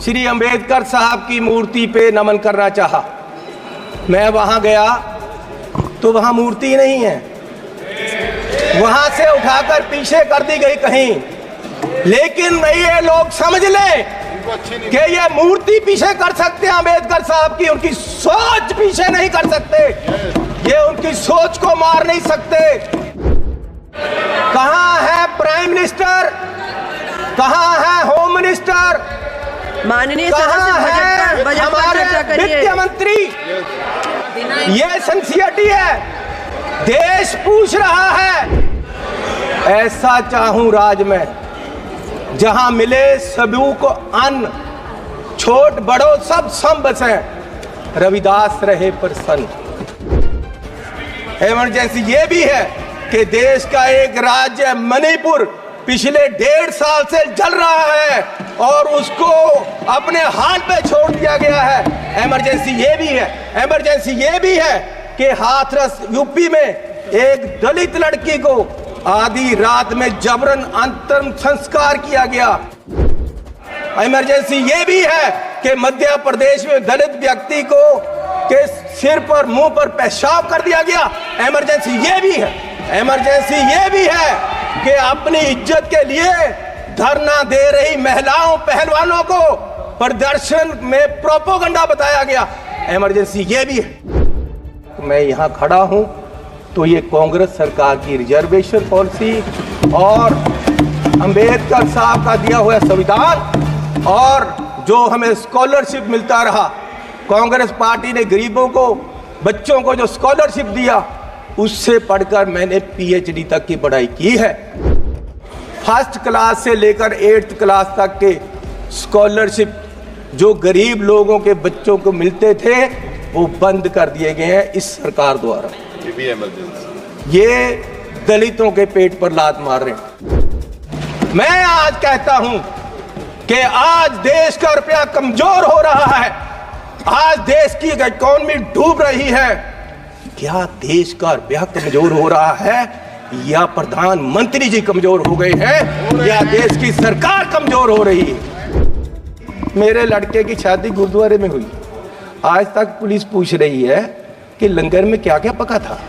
श्री अंबेडकर साहब की मूर्ति पे नमन करना चाहा। मैं वहां गया तो वहां मूर्ति नहीं है, वहां से उठाकर पीछे कर दी गई कहीं। लेकिन ये लोग समझ ले कि ये मूर्ति पीछे कर सकते हैं अंबेडकर साहब की, उनकी सोच पीछे नहीं कर सकते, ये उनकी सोच को मार नहीं सकते। कहां है प्राइम मिनिस्टर, कहां है होम मिनिस्टर, माननीय कहां है हमारे वित्त मंत्री? ये सिंसियरिटी है, देश पूछ रहा है। ऐसा चाहूं राज में जहां मिले सभी को अन्न, छोट बड़ो सब सम बसे, रविदास रहे प्रसन्न। इमरजेंसी ये भी है कि देश का एक राज्य मणिपुर पिछले 1.5 साल से जल रहा है और उसको अपने हाल पे छोड़ दिया गया है। इमरजेंसी ये भी है, इमरजेंसी ये भी है कि हाथरस यूपी में एक दलित लड़की को आधी रात में जबरन अंतिम संस्कार किया गया। इमरजेंसी ये भी है कि मध्य प्रदेश में दलित व्यक्ति को के सिर पर मुंह पर पेशाब कर दिया गया। इमरजेंसी ये भी है, इमरजेंसी ये भी है कि अपनी इज्जत के लिए धरना दे रही महिलाओं पहलवानों को प्रदर्शन में प्रोपोगंडा बताया गया। इमरजेंसी ये भी है। मैं यहाँ खड़ा हूँ तो ये कांग्रेस सरकार की रिजर्वेशन पॉलिसी और अंबेडकर साहब का दिया हुआ संविधान और जो हमें स्कॉलरशिप मिलता रहा, कांग्रेस पार्टी ने गरीबों को, बच्चों को जो स्कॉलरशिप दिया, उससे पढ़कर मैंने पीएचडी तक की पढ़ाई की है। फर्स्ट क्लास से लेकर 8th क्लास तक के स्कॉलरशिप जो गरीब लोगों के बच्चों को मिलते थे वो बंद कर दिए गए हैं इस सरकार द्वारा। ये भी इमरजेंसी, ये दलितों के पेट पर लात मार रहे हैं। मैं आज कहता हूं कि आज देश का रुपया कमजोर हो रहा है, आज देश की इकोनॉमी डूब रही है। क्या देश का रुपया कमजोर हो रहा है या प्रधानमंत्री जी कमजोर हो गए हैं या देश की सरकार कमजोर हो रही है? मेरे लड़के की शादी गुरुद्वारे में हुई, आज तक पुलिस पूछ रही है कि लंगर में क्या क्या पका था,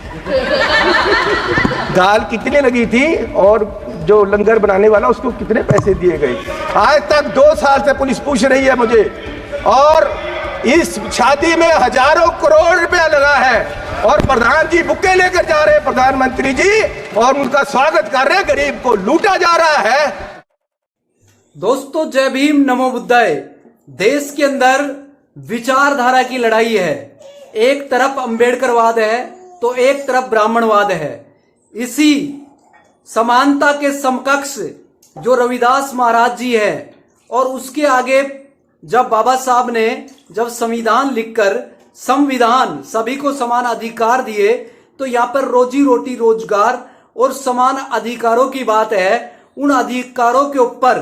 दाल कितनी लगी थी और जो लंगर बनाने वाला उसको कितने पैसे दिए गए। आज तक 2 साल से पुलिस पूछ रही है मुझे, और इस शादी में हजारों करोड़ रुपया लगा है और प्रधान जी बुक्के लेकर जा रहे हैं, प्रधानमंत्री जी, और उनका स्वागत कर रहे हैं। गरीब को लूटा जा रहा है। दोस्तों, जय भीम, नमो बुद्धाय। देश के अंदर विचारधारा की लड़ाई है। एक तरफ अंबेडकरवाद है तो एक तरफ ब्राह्मणवाद है। इसी समानता के समकक्ष जो रविदास महाराज जी है, और उसके आगे जब बाबा साहब ने जब संविधान लिखकर संविधान सभी को समान अधिकार दिए, तो यहाँ पर रोजी रोटी, रोजगार और समान अधिकारों की बात है। उन अधिकारों के ऊपर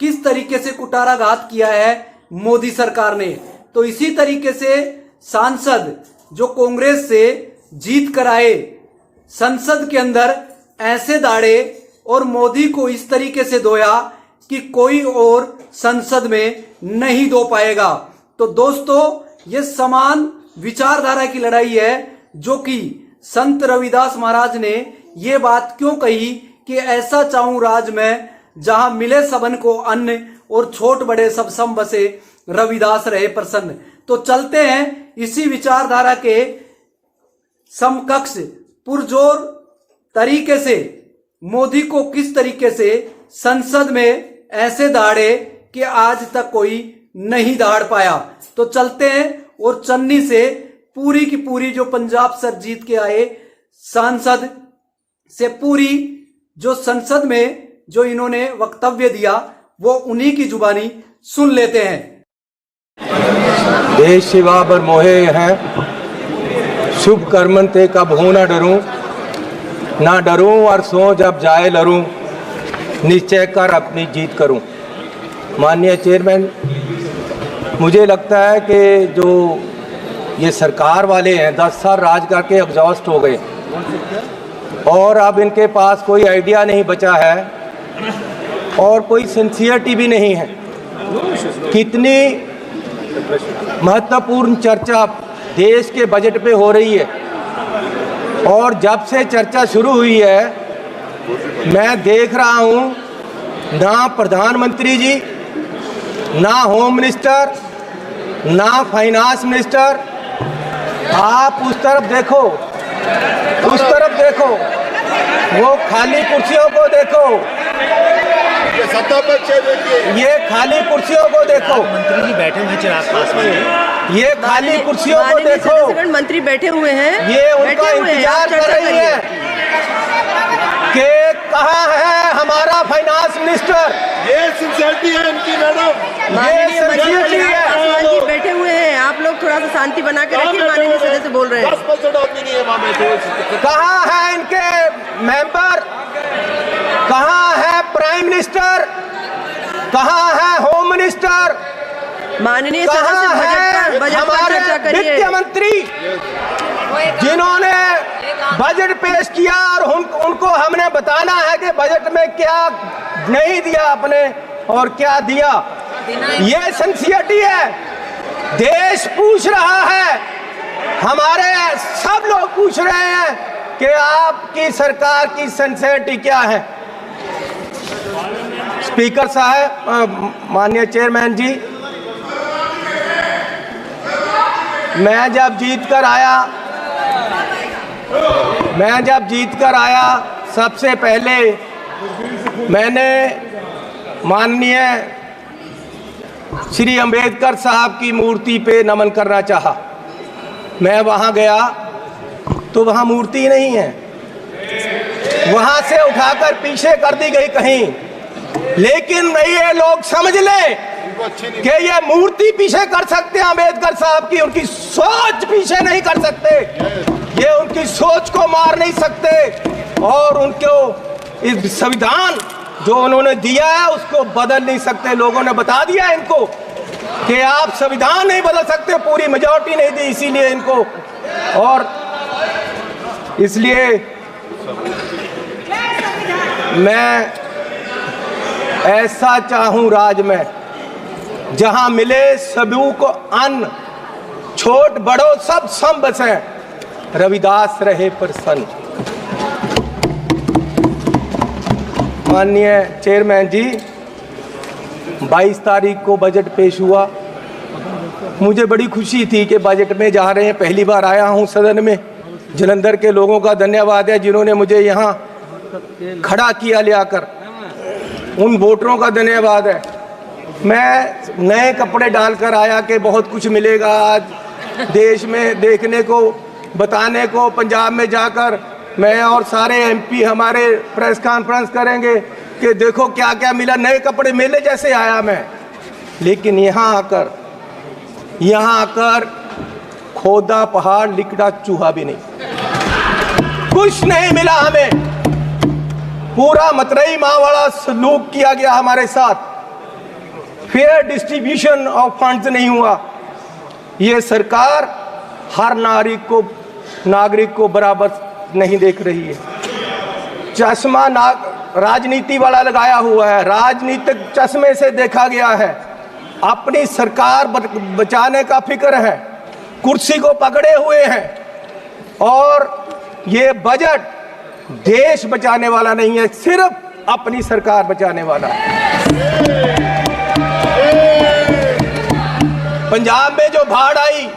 किस तरीके से कुटाराघात किया है मोदी सरकार ने। तो इसी तरीके से सांसद जो कांग्रेस से जीत कर आए, संसद के अंदर ऐसे दाड़े और मोदी को इस तरीके से धोया कि कोई और संसद में नहीं धो पाएगा। तो दोस्तों, ये समान विचारधारा की लड़ाई है, जो कि संत रविदास महाराज ने ये बात क्यों कही कि ऐसा चाहूं राज में जहां मिले सबन को अन्न और छोट बड़े सब सम बसे, रविदास रहे प्रसन्न। तो चलते हैं इसी विचारधारा के समकक्ष पुरजोर तरीके से मोदी को किस तरीके से संसद में ऐसे दाड़े कि आज तक कोई नहीं दाड़ पाया। तो चलते हैं और चन्नी से पूरी की पूरी जो पंजाब सर जीत के आए सांसद से पूरी जो संसद में जो इन्होंने वक्तव्य दिया वो उन्हीं की जुबानी सुन लेते हैं। देश सेवा बर मोहे हैं, शुभ कर्मन ते कब हो ना डरूं और सो जब जाए लरूं, निश्चय कर अपनी जीत करूं। माननीय चेयरमैन, मुझे लगता है कि जो ये सरकार वाले हैं 10 साल राज करके एग्जॉस्ट हो गए और अब इनके पास कोई आइडिया नहीं बचा है और कोई सिंसियरिटी भी नहीं है। कितनी महत्वपूर्ण चर्चा देश के बजट पे हो रही है। और जब से चर्चा शुरू हुई है मैं देख रहा हूँ ना प्रधानमंत्री जी, ना होम मिनिस्टर, ना फाइनेंस मिनिस्टर, आप उस तरफ देखो, उस तरफ देखो, वो खाली कुर्सियों को देखो, सत्ता पक्ष है, देखिए ये खाली कुर्सियों को देखो, मंत्री जी बैठे हुए चिराग पासवान, ये खाली कुर्सियों को देखो, मंत्री बैठे हुए हैं, ये उनका इंतजार कर रही है कि कहाँ है हमारा फाइनेंस मिनिस्टर। ये सिंसियरिटी है इनकी मैडम, माननीय ये मंत्री सच्ची है। पासवान जी बैठे हुए हैं, आप लोग थोड़ा सा शांति बना के रखिए। माननीय सदस्य बोल रहे हैं। 10% आदमी नहीं है वहाँ बैठे। कहाँ है इनके मेंबर, कहाँ है प्राइम मिनिस्टर, कहाँ है होम मिनिस्टर, माननीय कहाँ सदस्य है बजट पर हमारे चर्चा करिए। वित्त मंत्री जिन्होंने बजट पेश किया और उनको हमने बताना है कि बजट में क्या नहीं दिया आपने और क्या दिया। ये सिंसियरिटी है। देश पूछ रहा है, हमारे सब लोग पूछ रहे हैं कि आपकी सरकार की सिंसियरिटी क्या है। स्पीकर साहब, माननीय चेयरमैन जी, मैं जब जीत कर आया सबसे पहले मैंने माननीय श्री अंबेडकर साहब की मूर्ति पे नमन करना चाहा। मैं वहाँ गया तो वहाँ मूर्ति नहीं है, वहाँ से उठाकर पीछे कर दी गई कहीं। लेकिन ये लोग समझ लें कि ये मूर्ति पीछे कर सकते हैं अंबेडकर साहब की, उनकी सोच पीछे नहीं कर सकते, ये उनकी सोच को मार नहीं सकते और उनको इस संविधान जो उन्होंने दिया है उसको बदल नहीं सकते। लोगों ने बता दिया इनको कि आप संविधान नहीं बदल सकते, पूरी मेजॉरिटी नहीं दी इसीलिए इनको। और इसलिए मैं ऐसा चाहूं राज में जहां मिले सभी को अन्न, छोट बड़ो सब सम बसे, रविदास रहे प्रसन्न। माननीय चेयरमैन जी, 22 तारीख को बजट पेश हुआ। मुझे बड़ी खुशी थी कि बजट में जा रहे हैं। पहली बार आया हूं सदन में। जलंधर के लोगों का धन्यवाद है जिन्होंने मुझे यहाँ खड़ा किया ले आकर, उन वोटरों का धन्यवाद है। मैं नए कपड़े डालकर आया कि बहुत कुछ मिलेगा आज देश में देखने को, बताने को। पंजाब में जाकर मैं और सारे एमपी हमारे प्रेस कॉन्फ्रेंस करेंगे कि देखो क्या क्या मिला, नए कपड़े मेले जैसे आया मैं। लेकिन यहाँ आकर खोदा पहाड़, लिकड़ा चूहा भी नहीं, कुछ नहीं मिला हमें। पूरा मतरई माँ वाला सलूक किया गया हमारे साथ। फेयर डिस्ट्रीब्यूशन ऑफ फंड्स नहीं हुआ। ये सरकार हर नागरिक को बराबर नहीं देख रही है। चश्मा राजनीति वाला लगाया हुआ है, राजनीतिक चश्मे से देखा गया है। अपनी सरकार बचाने का फिक्र है, कुर्सी को पकड़े हुए हैं। और ये बजट देश बचाने वाला नहीं है, सिर्फ अपनी सरकार बचाने वाला है। पंजाब में जो बाढ़ आई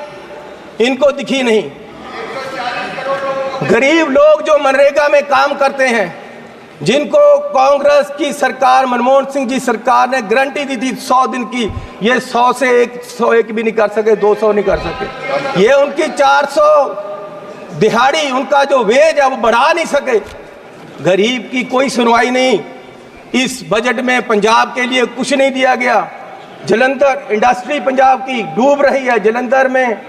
इनको दिखी नहीं। गरीब लोग जो मनरेगा में काम करते हैं, जिनको कांग्रेस की सरकार, मनमोहन सिंह जी सरकार ने गारंटी दी थी 100 दिन की, ये 100 से 101 भी नहीं कर सके, 200 नहीं कर सके। ये उनकी 400 दिहाड़ी, उनका जो वेज है वो बढ़ा नहीं सके। गरीब की कोई सुनवाई नहीं। इस बजट में पंजाब के लिए कुछ नहीं दिया गया। जलंधर इंडस्ट्री पंजाब की डूब रही है। जलंधर में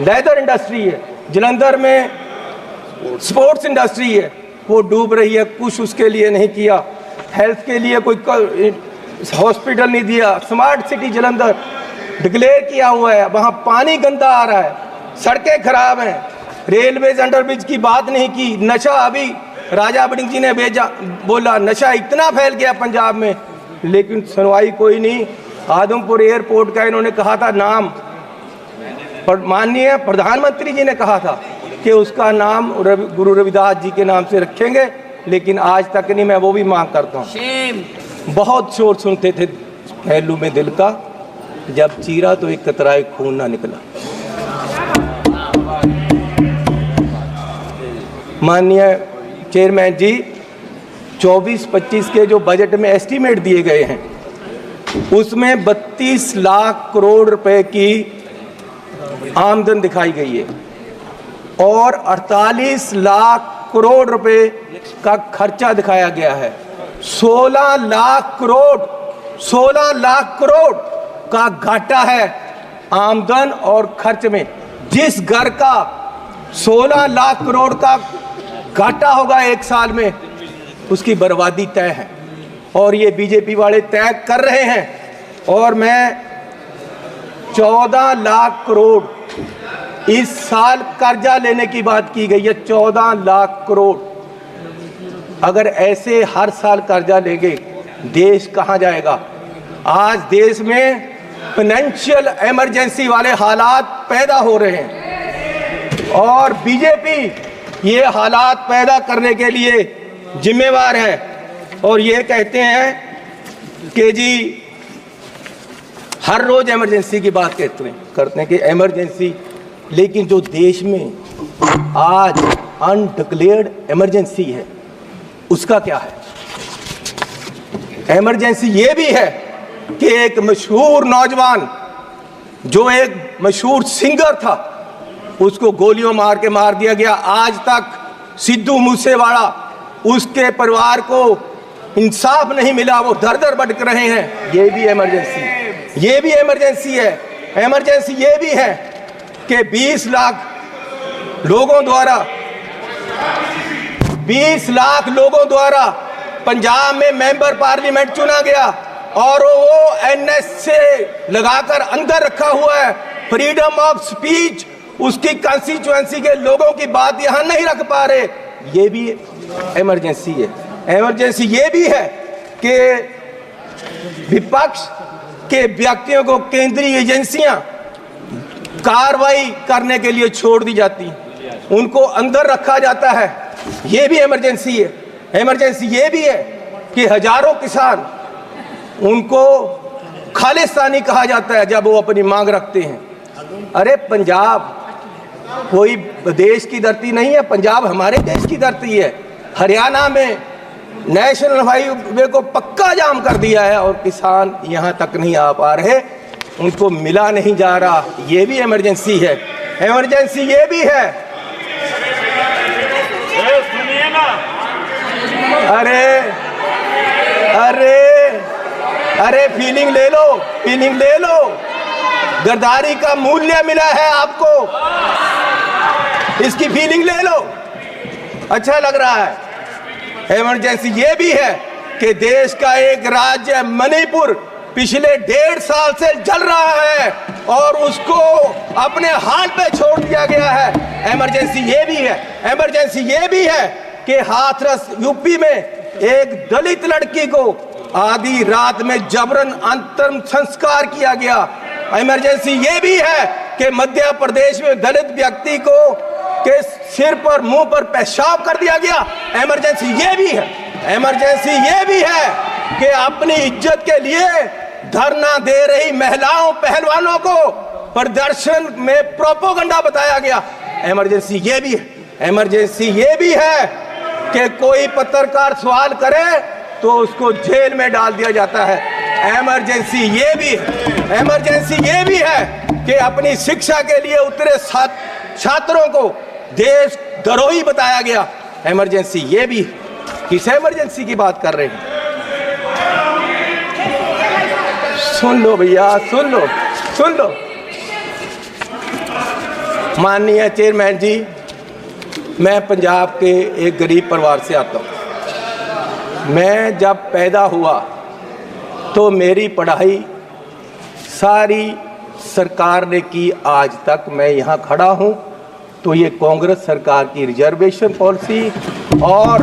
लेदर इंडस्ट्री है, जलंधर में स्पोर्ट्स इंडस्ट्री है, वो डूब रही है। कुछ उसके लिए नहीं किया। हेल्थ के लिए कोई हॉस्पिटल नहीं दिया। स्मार्ट सिटी जलंधर डिक्लेयर किया हुआ है, वहाँ पानी गंदा आ रहा है, सड़कें खराब हैं। रेलवेज अंडरब्रिज की बात नहीं की। नशा, अभी राजा बड़िंग जी ने बोला नशा इतना फैल गया पंजाब में, लेकिन सुनवाई कोई नहीं। आदमपुर एयरपोर्ट का इन्होंने कहा था नाम, पर माननीय प्रधानमंत्री जी ने कहा था कि उसका नाम गुरु रविदास जी के नाम से रखेंगे, लेकिन आज तक नहीं। मैं वो भी मांग करता हूँ। बहुत शोर सुनते थे पहलू में दिल का, जब चीरा तो एक कतराए खून ना निकला। माननीय चेयरमैन जी, 24-25 के जो बजट में एस्टीमेट दिए गए हैं उसमें 32 लाख करोड़ रुपए की आमदन दिखाई गई है और 48 लाख करोड़ रुपए का खर्चा दिखाया गया है। 16 लाख करोड़ का घाटा है आमदन और खर्च में। जिस घर का 16 लाख करोड़ का घाटा होगा एक साल में, उसकी बर्बादी तय है और ये बीजेपी वाले तय कर रहे हैं। और मैं 14 लाख करोड़ इस साल कर्जा लेने की बात की गई है, 14 लाख करोड़। अगर ऐसे हर साल कर्जा लेंगे देश कहां जाएगा? आज देश में फाइनेंशियल इमरजेंसी वाले हालात पैदा हो रहे हैं और बीजेपी ये हालात पैदा करने के लिए जिम्मेवार है। और ये कहते हैं कि जी हर रोज इमरजेंसी की बात करते हैं कि इमरजेंसी, लेकिन जो देश में आज अनडिक्लेयर्ड इमरजेंसी है उसका क्या है? इमरजेंसी ये भी है कि एक मशहूर नौजवान जो एक मशहूर सिंगर था उसको गोलियों मार के मार दिया गया। आज तक सिद्धू मूसेवाला, उसके परिवार को इंसाफ नहीं मिला, वो दर दर भटक रहे हैं। ये भी इमरजेंसी, ये भी इमरजेंसी है। इमरजेंसी ये भी है कि 20 लाख लोगों द्वारा पंजाब में मेंबर पार्लियामेंट चुना गया और वो एनएस से लगाकर अंदर रखा हुआ है। फ्रीडम ऑफ स्पीच, उसकी कंस्टिट्यूएंसी के लोगों की बात यहां नहीं रख पा रहे, ये भी इमरजेंसी है। इमरजेंसी ये भी है कि विपक्ष के व्यक्तियों को केंद्रीय एजेंसियां कार्रवाई करने के लिए छोड़ दी जाती, उनको अंदर रखा जाता है, ये भी इमरजेंसी है। इमरजेंसी ये भी है कि हजारों किसान, उनको खालिस्तानी कहा जाता है जब वो अपनी मांग रखते हैं। अरे पंजाब कोई देश की धरती नहीं है, पंजाब हमारे देश की धरती है। हरियाणा में नेशनल हाईवे को पक्का जाम कर दिया है और किसान यहाँ तक नहीं आ पा रहे, उनको मिला नहीं जा रहा, ये भी इमरजेंसी है। इमरजेंसी ये भी है, सुनिए ना, अरे फीलिंग ले लो। गद्दारी का मूल्य मिला है आपको, इसकी फीलिंग ले लो, अच्छा लग रहा है। इमरजेंसी ये भी है कि देश का एक राज्य मणिपुर पिछले 1.5 साल से जल रहा है और उसको अपने हाल पे छोड़ दिया गया है। इमरजेंसी ये भी है। इमरजेंसी ये भी है कि हाथरस यूपी में एक दलित लड़की को आधी रात में जबरन अंतिम संस्कार किया गया। इमरजेंसी ये भी है कि मध्य प्रदेश में दलित व्यक्ति को के सिर पर, मुंह पर पेशाब कर दिया गया। इमरजेंसी ये भी है। इमरजेंसी ये भी है कि अपनी इज्जत के लिए धरना दे रही महिलाओं पहलवानों को प्रदर्शन में प्रोपोगंडा बताया गया। इमरजेंसी ये भी है। इमरजेंसी ये भी है कि कोई पत्रकार सवाल करे तो उसको जेल में डाल दिया जाता है। इमरजेंसी ये भी है। इमरजेंसी ये भी है कि अपनी शिक्षा के लिए उतरे छात्रों को देश द्रोही बताया गया। इमरजेंसी ये भी। किस इमरजेंसी की बात कर रहे हैं? सुन लो भैया, सुन लो। माननीय चेयरमैन जी, मैं पंजाब के एक गरीब परिवार से आता हूँ। मैं जब पैदा हुआ तो मेरी पढ़ाई सारी सरकार ने की। आज तक मैं यहाँ खड़ा हूँ तो ये कांग्रेस सरकार की रिजर्वेशन पॉलिसी और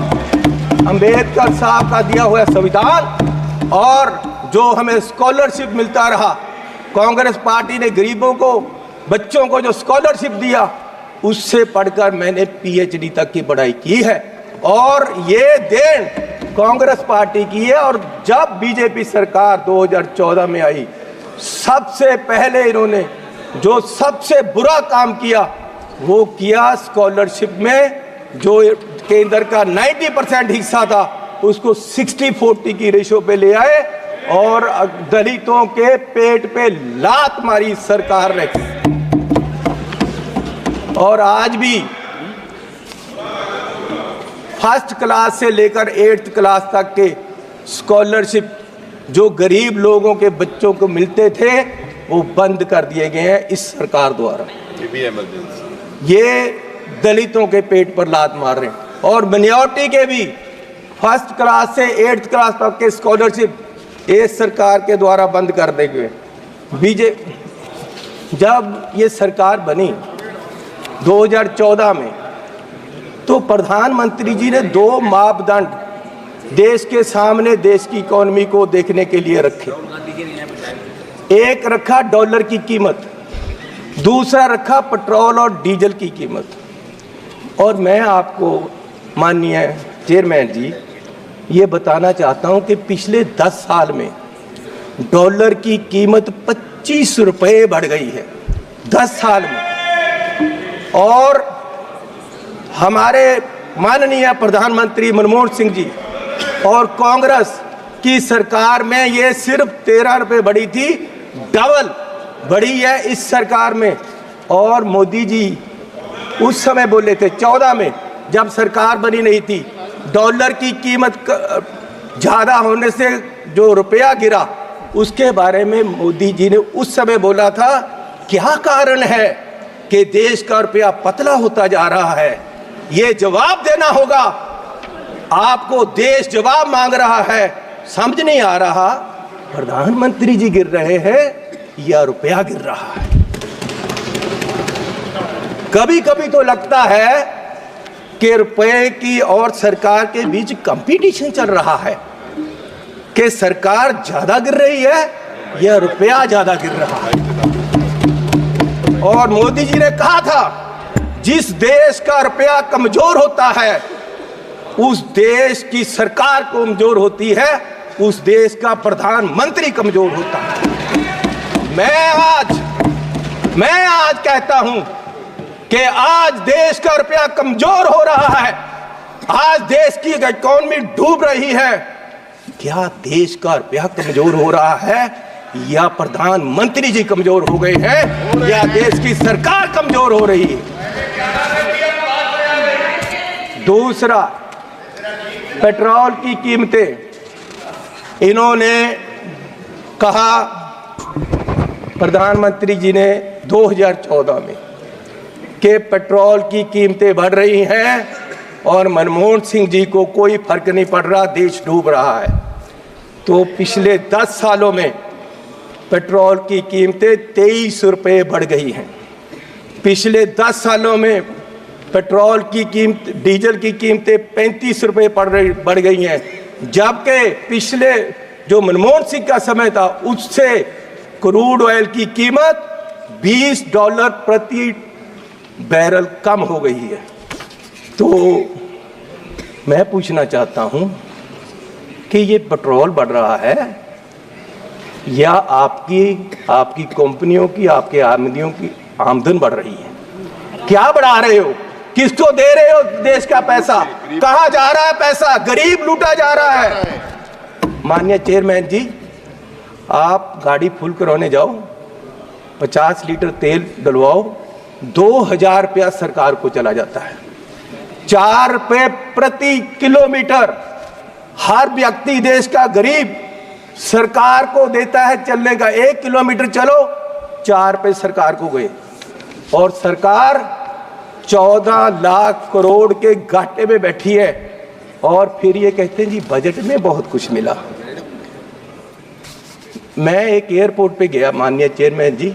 अंबेडकर साहब का दिया हुआ संविधान और जो हमें स्कॉलरशिप मिलता रहा, कांग्रेस पार्टी ने गरीबों को, बच्चों को जो स्कॉलरशिप दिया, उससे पढ़कर मैंने पीएचडी तक की पढ़ाई की है। और ये देन कांग्रेस पार्टी की है। और जब बीजेपी सरकार 2014 में आई, सबसे पहले इन्होंने जो सबसे बुरा काम किया वो किया, स्कॉलरशिप में जो केंद्र का 90% हिस्सा था उसको 60-40 की रेशो पे ले आए और दलितों के पेट पे लात मारी सरकार ने। और आज भी फर्स्ट क्लास से लेकर 8th क्लास तक के स्कॉलरशिप जो गरीब लोगों के बच्चों को मिलते थे वो बंद कर दिए गए हैं इस सरकार द्वारा। ये दलितों के पेट पर लात मार रहे हैं। और मिनॉरिटी के भी फर्स्ट क्लास से 8th क्लास तक के स्कॉलरशिप इस सरकार के द्वारा बंद कर दिए गए। जब ये सरकार बनी 2014 में, तो प्रधानमंत्री जी ने 2 मापदंड देश के सामने देश की इकोनॉमी को देखने के लिए रखे। एक रखा डॉलर की कीमत, दूसरा रखा पेट्रोल और डीजल की कीमत। और मैं आपको माननीय चेयरमैन जी ये बताना चाहता हूं कि पिछले 10 साल में डॉलर की कीमत 25 रुपये बढ़ गई है 10 साल में। और हमारे माननीय प्रधानमंत्री मनमोहन सिंह जी और कांग्रेस की सरकार में ये सिर्फ 13 रुपये बढ़ी थी, डबल बढ़ी है इस सरकार में। और मोदी जी उस समय बोले थे 14 में, जब सरकार बनी नहीं थी, डॉलर की कीमत ज़्यादा होने से जो रुपया गिरा उसके बारे में मोदी जी ने उस समय बोला था क्या कारण है कि देश का रुपया पतला होता जा रहा है, ये जवाब देना होगा आपको। देश जवाब मांग रहा है, समझ नहीं आ रहा प्रधानमंत्री जी गिर रहे हैं या रुपया गिर रहा है। कभी कभी तो लगता है कि रुपए की और सरकार के बीच कंपटीशन चल रहा है कि सरकार ज्यादा गिर रही है या रुपया ज्यादा गिर रहा है। और मोदी जी ने कहा था जिस देश का रुपया कमजोर होता है उस देश की सरकार कमजोर होती है, उस देश का प्रधानमंत्री कमजोर होता है। मैं आज कहता हूं कि आज देश का रुपया कमजोर हो रहा है, आज देश की इकोनॉमी डूब रही है। क्या देश का रुपया कमजोर हो रहा है या प्रधानमंत्री जी कमजोर हो गए हैं या देश की सरकार कमजोर हो रही है? दूसरा, पेट्रोल की कीमतें इन्होंने कहा, प्रधानमंत्री जी ने 2014 में कि पेट्रोल की कीमतें बढ़ रही हैं और मनमोहन सिंह जी को कोई फर्क नहीं पड़ रहा, देश डूब रहा है। तो पिछले 10 सालों में पेट्रोल की कीमतें 23 रुपये बढ़ गई हैं। पिछले 10 सालों में पेट्रोल की कीमत, डीजल की कीमतें 35 रुपये बढ़ गई हैं, जबकि पिछले जो मनमोहन सिंह का समय था उससे क्रूड ऑयल की कीमत $20 प्रति बैरल कम हो गई है। तो मैं पूछना चाहता हूं कि ये पेट्रोल बढ़ रहा है या आपकी कंपनियों की, आपके आमदनियों की आमदन बढ़ रही है? क्या बढ़ा रहे हो? किसको दे रहे हो देश का पैसा? कहां जा रहा है पैसा? गरीब लूटा जा रहा है। माननीय चेयरमैन जी, आप गाड़ी फुल कराने जाओ, 50 लीटर तेल डलवाओ, 2000 रुपया सरकार को चला जाता है। 4 रुपये प्रति किलोमीटर हर व्यक्ति देश का गरीब सरकार को देता है चलने का। 1 किलोमीटर चलो 4 रुपये सरकार को गए। और सरकार 14 लाख करोड़ के घाटे में बैठी है और फिर ये कहते हैं जी बजट में बहुत कुछ मिला। मैं एक एयरपोर्ट पे गया माननीय चेयरमैन जी,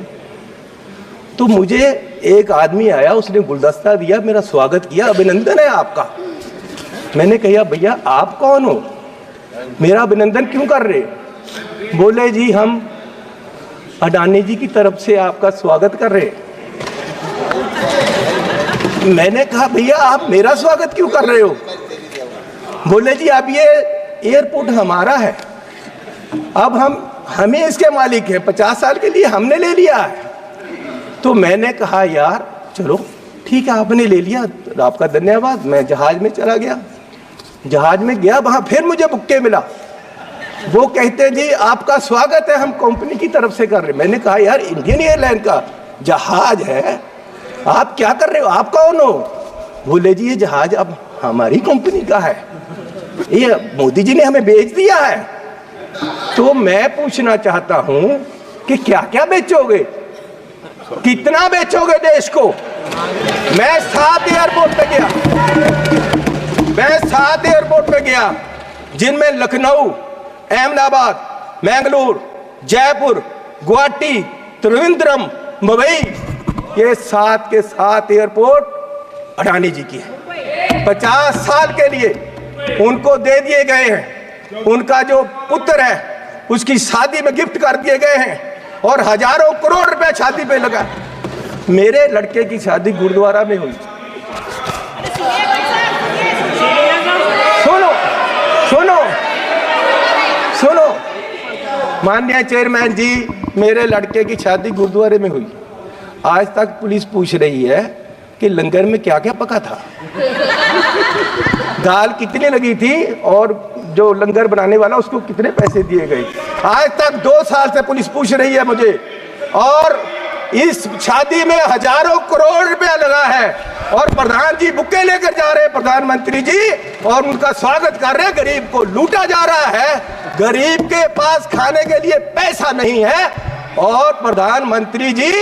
तो मुझे एक आदमी आया, उसने गुलदस्ता दिया, मेरा स्वागत किया, अभिनंदन है आपका। मैंने कहा भैया आप कौन हो, मेरा अभिनंदन क्यों कर रहे? बोले जी हम अडानी जी की तरफ से आपका स्वागत कर रहे हैं। मैंने कहा भैया आप मेरा स्वागत क्यों कर रहे हो? बोले जी अब ये एयरपोर्ट हमारा है, अब हमें इसके मालिक है, 50 साल के लिए हमने ले लिया है। तो मैंने कहा यार चलो ठीक है आपने ले लिया, आपका धन्यवाद। मैं जहाज में चला गया, जहाज में गया, वहां फिर मुझे बुक्के मिला। वो कहते जी आपका स्वागत है, हम कंपनी की तरफ से कर रहे। मैंने कहा यार इंडियन एयरलाइन का जहाज है, आप क्या कर रहे हो, आप कौन हो? बोले जी ये जहाज अब हमारी कंपनी का है, ये मोदी जी ने हमें बेच दिया है। तो मैं पूछना चाहता हूं कि क्या क्या बेचोगे, कितना बेचोगे देश को? मैं 7 एयरपोर्ट पे गया, जिनमें लखनऊ, अहमदाबाद, मैंगलोर, जयपुर, गुवाहाटी, त्रिवेंद्रम, मुंबई, ये 7 के 7 एयरपोर्ट अडानी जी की है। 50 साल के लिए उनको दे दिए गए हैं, उनका जो पुत्र है उसकी शादी में गिफ्ट कर दिए गए हैं और हजारों करोड़ रुपए शादी पे लगा। मेरे लड़के की शादी गुरुद्वारा में हुई। सुनो सुनो सुनो माननीय चेयरमैन जी, मेरे लड़के की शादी गुरुद्वारे में हुई। आज तक पुलिस पूछ रही है कि लंगर में क्या क्या पका था, दाल कितनी लगी थी और जो लंगर बनाने वाला उसको कितने पैसे दिए गए। आज तक 2 साल से पुलिस पूछ रही है मुझे, और इस शादी में हजारों करोड़ रुपया लगा है और प्रधान जी बुक्के लेकर जा रहे हैं, प्रधानमंत्री जी, और उनका स्वागत कर रहे हैं। गरीब को लूटा जा रहा है, गरीब के पास खाने के लिए पैसा नहीं है और प्रधानमंत्री जी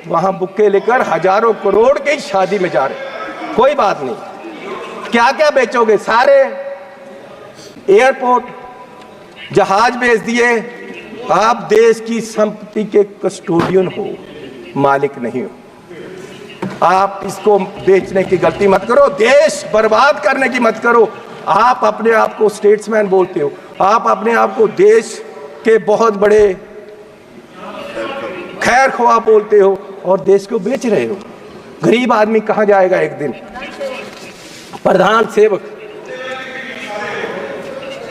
वहां बुक्के लेकर हजारों करोड़ की शादी में जा रहे। कोई बात नहीं, क्या क्या बेचोगे? सारे एयरपोर्ट, जहाज बेच दिए। आप देश की संपत्ति के कस्टोडियन हो, मालिक नहीं हो। आप इसको बेचने की गलती मत करो, देश बर्बाद करने की मत करो। आप अपने आप को स्टेट्समैन बोलते हो, आप अपने आप को देश के बहुत बड़े खैर ख्वाह बोलते हो और देश को बेच रहे हो। गरीब आदमी कहां जाएगा एक दिन? प्रधान सेवक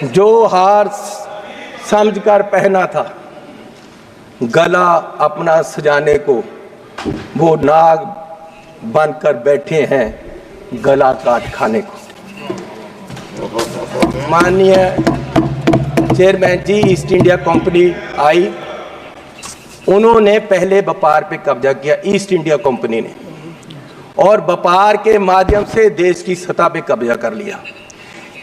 जो हार समझकर पहना था, गला अपना सजाने को, वो नाग बनकर बैठे हैं गला काट खाने को। माननीय चेयरमैन जी, ईस्ट इंडिया कंपनी आई, उन्होंने पहले व्यापार पे कब्जा किया, ईस्ट इंडिया कंपनी ने, और व्यापार के माध्यम से देश की सतह पे कब्जा कर लिया।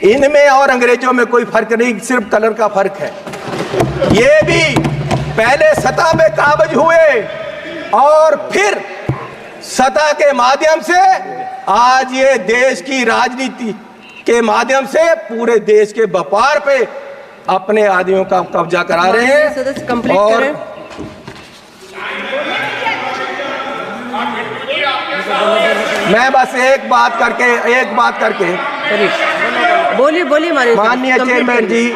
इनमें और अंग्रेजों में कोई फर्क नहीं, सिर्फ कलर का फर्क है। ये भी पहले सतह पे काबज हुए और फिर सतह के माध्यम से आज ये देश की राजनीति के माध्यम से पूरे देश के व्यापार पे अपने आदमियों का कब्जा करा रहे हैं। और मैं बस एक बात करके बोलिए माननीय चेयरमैन जी,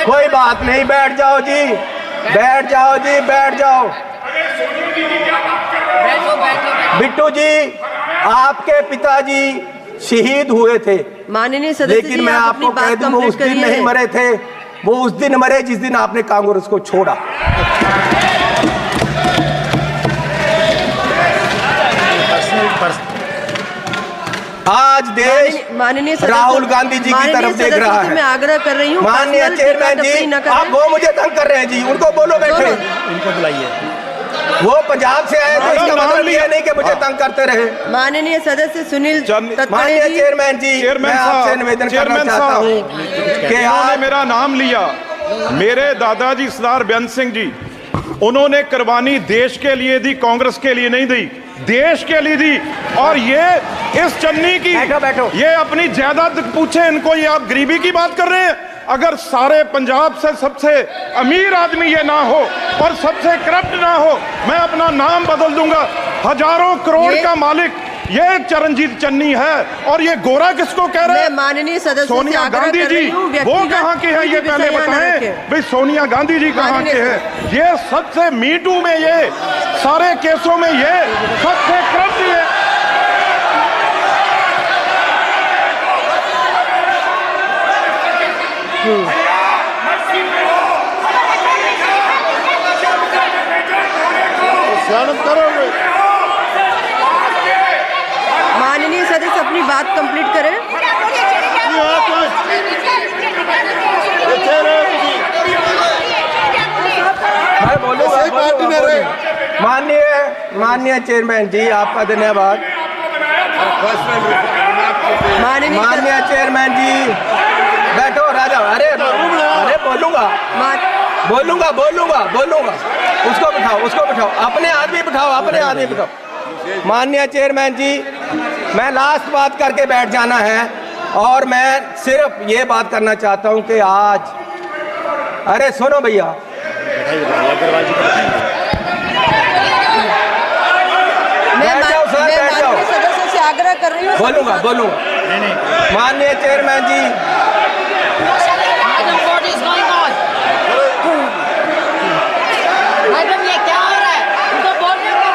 कोई बात नहीं, बैठ जाओ जी, बैठ जाओ। बिट्टू जी, आपके पिताजी शहीद हुए थे, माननीय सदस्य, लेकिन मैं आपको कह दूं वो उस दिन नहीं मरे थे, वो उस दिन मरे जिस दिन आपने कांग्रेस को छोड़ा। आज देश माननीय राहुल गांधी जी की तरफ देख रहा है। मैं आग्रह कर रही हूँ, माननीय चेयरमैन जी, आप वो मुझे तंग कर रहे हैं जी, उनको बोलो बैठे, इनको बुलाइए। वो पंजाब से आए तो इसका मतलब ये नहीं कि मुझे तंग करते रहे। माननीय सदस्य सुनील माननीय चेयरमैन जी, मैं आपसे निवेदन करना चाहता हूँ कि आपने मेरा नाम लिया। मेरे दादाजी सरदार बेअंत सिंह जी, उन्होंने कुर्बानी देश के लिए दी, कांग्रेस के लिए नहीं दी, देश के लिए दी। और ये इस चन्नी की बैठो। ये अपनी जायदाद पूछे इनको, ये आप गरीबी की बात कर रहे हैं? अगर सारे पंजाब से सबसे अमीर आदमी ये ना हो और सबसे करप्ट ना हो, मैं अपना नाम बदल दूंगा। हजारों करोड़ का मालिक ये चरणजीत चन्नी है। और ये गोरा किसको कह रहे मैं हैं? माननीय सदस्य से सोनिया आग्रह गांधी कर जी रही हूँ, वो व्यक्तिगत कहाँ के हैं कोई ये भी पहले विषय ना बताएं। रखें। भाई सोनिया गांधी जी कहाँ के माननीय हैं? ये सबसे मीटू में, ये सारे केसों में ये सबसे करप्ट ये स्वागत करोगे। माननीय सदस्य अपनी बात कंप्लीट करें। मैं बोलूंगा, सही पार्टी में रहे। माननीय चेयरमैन जी, आपका धन्यवाद। माननीय चेयरमैन जी बैठो राजा। अरे बोलूंगा। उसको बिठाओ, अपने आदमी बिठाओ। माननीय चेयरमैन जी, मैं लास्ट बात करके बैठ जाना है और मैं सिर्फ ये बात करना चाहता हूं कि आज, अरे सुनो भैया, मैं बैठ जाओ सर, बैठ जाओ। माननीय सदस्य से आग्रह कर रही हूँ। बोलूंगा। माननीय chairman ji, madam, what is going on? Madam, ये क्या हो रहा है? उनको बोलने को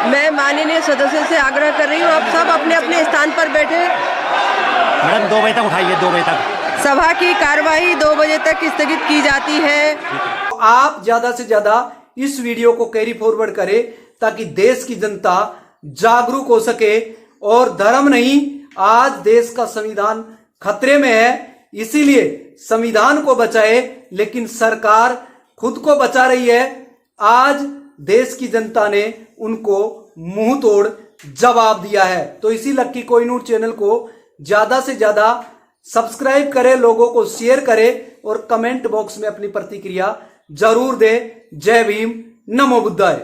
मैं माननीय सदस्य से आग्रह कर रही हूँ, आप सब अपने अपने स्थान पर बैठे। मैडम 2 बजे तक उठाइए, 2 बजे तक। सभा की कार्यवाही 2 बजे तक स्थगित की जाती है। आप ज्यादा से ज्यादा इस वीडियो को कैरी फॉरवर्ड करें ताकि देश की जनता जागरूक हो सके। और धर्म नहीं, आज देश का संविधान खतरे में है, इसीलिए संविधान को बचाए, लेकिन सरकार खुद को बचा रही है। आज देश की जनता ने उनको मुंह तोड़ जवाब दिया है। तो इसी लक्की कोहिनूर चैनल को ज्यादा से ज्यादा सब्सक्राइब करें, लोगों को शेयर करें और कमेंट बॉक्स में अपनी प्रतिक्रिया जरूर दें। जय भीम, नमो बुद्धाय।